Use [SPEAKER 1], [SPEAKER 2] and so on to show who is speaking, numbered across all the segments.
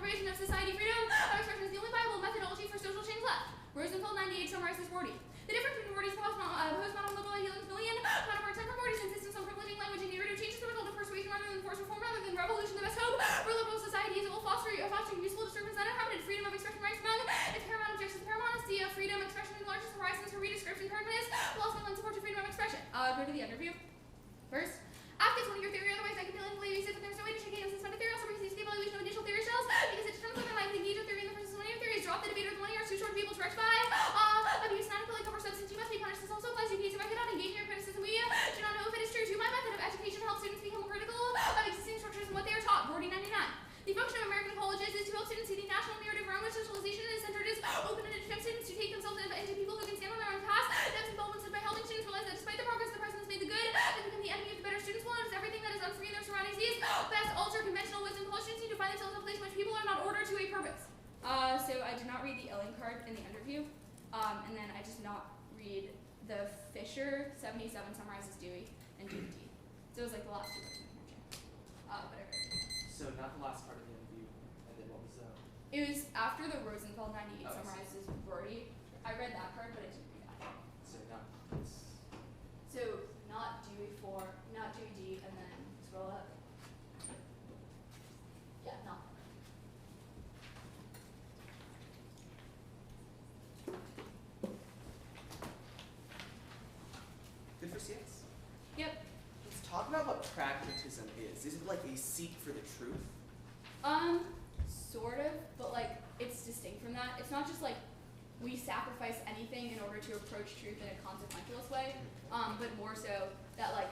[SPEAKER 1] deprivation of society, freedom of expression is the only viable methodology for social change left. Rosenfeld 98 summarizes Rorty. The difference between Rorty's postmodern liberal idealism million counterparts and Rorty's insistence on privileging language and narrative change is the result of persuasion rather than forced reform rather than revolution. The best hope for liberal society is it will foster useful disturbance and unharmed freedom of expression rights among its paramount objectives. The paramount is the freedom of expression in largest horizons for redescription pragmatist while also support to freedom of expression. Go to the interview. First, after one of your theory, otherwise I can feel believe that there's no way to shake hands and suspend a theory, also because the evaluation of initial theory shells, because it determines whether the engage with theory in the process of linear theory is drop the debate or the linear too short to be able to rectify. Abuse not equally cover substance, you must be punished. This also applies to case if I cannot engage in your criticism. We do not know if it is true to my method of education to help students become critical of existing structures and what they are taught. Rorty 99. The function of American colleges is to help students see the national narrative around which socialization is centered is open and to students to take themselves into people who can stand on their own path. That's involvement by helping students realize that despite the progress the president has made, the good has become the enemy of the better. Students will notice everything that is unfree in their surroundings. These best alter conventional wisdom. College students need to find themselves in a place in which people are not ordered to a purpose. So I did not read the Elling card in the interview, and then I did not read the Fisher 77 summarizes Dewey and Dewey D. So it was like the last two books in the connection. But I read it.
[SPEAKER 2] So not the last part of the interview, and then what was
[SPEAKER 1] It was after the Rosenfeld 98
[SPEAKER 2] Oh,
[SPEAKER 1] summarizes Rorty. I read that part, but I didn't read that.
[SPEAKER 2] so not
[SPEAKER 1] So not Dewey 4, not Dewey D, and then scroll up. Yeah, not.
[SPEAKER 2] good for CS.
[SPEAKER 1] Yep.
[SPEAKER 2] Let's talk about what pragmatism is. Is it like a seek for the truth?
[SPEAKER 1] Sort of, but like it's distinct from that. It's not just like we sacrifice anything in order to approach truth in a consequentialist way, but more so that like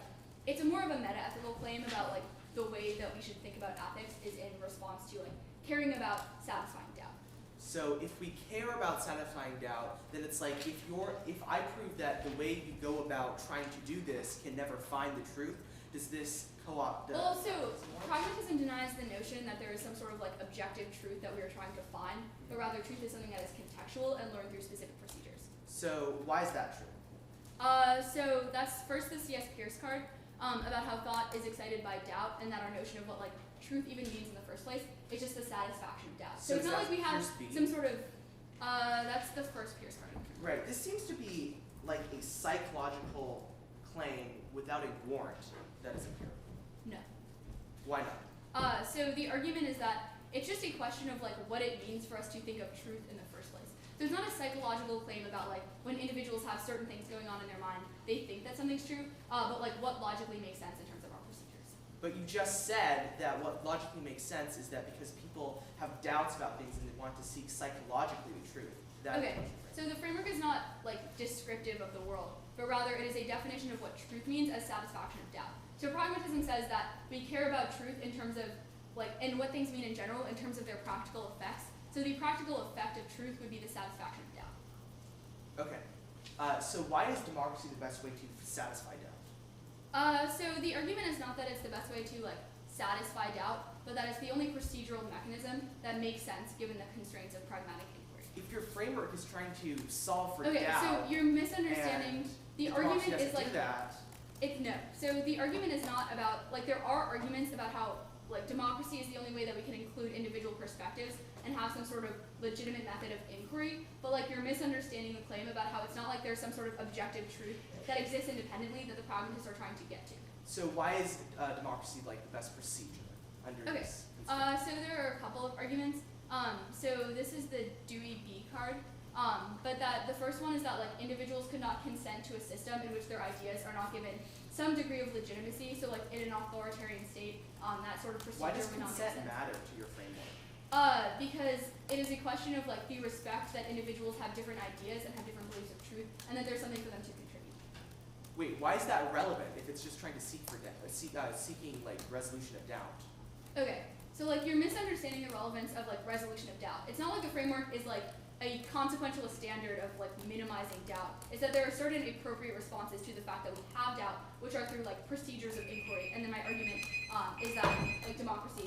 [SPEAKER 1] it's a more of a meta-ethical claim about like the way that we should think about ethics is in response to like caring about satisfying doubt.
[SPEAKER 2] So if we care about satisfying doubt, then it's like if I prove that the way you go about trying to do this can never find the truth, does this co-opt?
[SPEAKER 1] Well, so pragmatism denies the notion that there is some sort of like objective truth that we are trying to find, but rather truth is something that is contextual and learned through specific procedures.
[SPEAKER 2] So why is that true?
[SPEAKER 1] So that's first the C.S. Pierce card about how thought is excited by doubt, and that our notion of what like truth even means in the first place is just the satisfaction of doubt. So it's not like we have some sort of that's the first Pierce card.
[SPEAKER 2] Right. This seems to be like a psychological claim without a warrant that is empirical.
[SPEAKER 1] No.
[SPEAKER 2] Why not?
[SPEAKER 1] So the argument is that it's just a question of like what it means for us to think of truth in the first place. So it's not a psychological claim about like when individuals have certain things going on in their mind, they think that something's true, but like what logically makes sense in terms of our procedures.
[SPEAKER 2] But you just said that what logically makes sense is that because people have doubts about things and they want to seek psychologically the truth.
[SPEAKER 1] Okay, so the framework is not like descriptive of the world, but rather it is a definition of what truth means as satisfaction of doubt. So pragmatism says that we care about truth in terms of like, and what things mean in general in terms of their practical effects. So the practical effect of truth would be the satisfaction of doubt.
[SPEAKER 2] Okay. So why is democracy the best way to satisfy doubt?
[SPEAKER 1] So the argument is not that it's the best way to like satisfy doubt, but that it's the only procedural mechanism that makes sense given the constraints of pragmatic inquiry.
[SPEAKER 2] If your framework is trying to solve for
[SPEAKER 1] Okay,
[SPEAKER 2] doubt,
[SPEAKER 1] so you're misunderstanding. The argument is like no. So the argument is not about like there are arguments about how like democracy is the only way that we can include individual perspectives and have some sort of legitimate method of inquiry, but like you're misunderstanding the claim about how it's not like there's some sort of objective truth that exists independently that the pragmatists are trying to get to.
[SPEAKER 2] So why is democracy like the best procedure under this?
[SPEAKER 1] So there are a couple of arguments. So this is the Dewey B card, but that the first one is that like individuals could not consent to a system in which their ideas are not given some degree of legitimacy. So like in an authoritarian state, that sort of procedure
[SPEAKER 2] Why does
[SPEAKER 1] would not make
[SPEAKER 2] consent
[SPEAKER 1] sense.
[SPEAKER 2] matter to your framework?
[SPEAKER 1] Because it is a question of like the respect that individuals have different ideas and have different beliefs of truth, and that there's something for them to contribute.
[SPEAKER 2] Wait, why is that relevant if it's just trying to seek for seeking like resolution of doubt?
[SPEAKER 1] Okay, so like you're misunderstanding the relevance of like resolution of doubt. It's not like the framework is like a consequentialist standard of like minimizing doubt. It's that there are certain appropriate responses to the fact that we have doubt, which are through like procedures of inquiry. And then my argument is that like democracy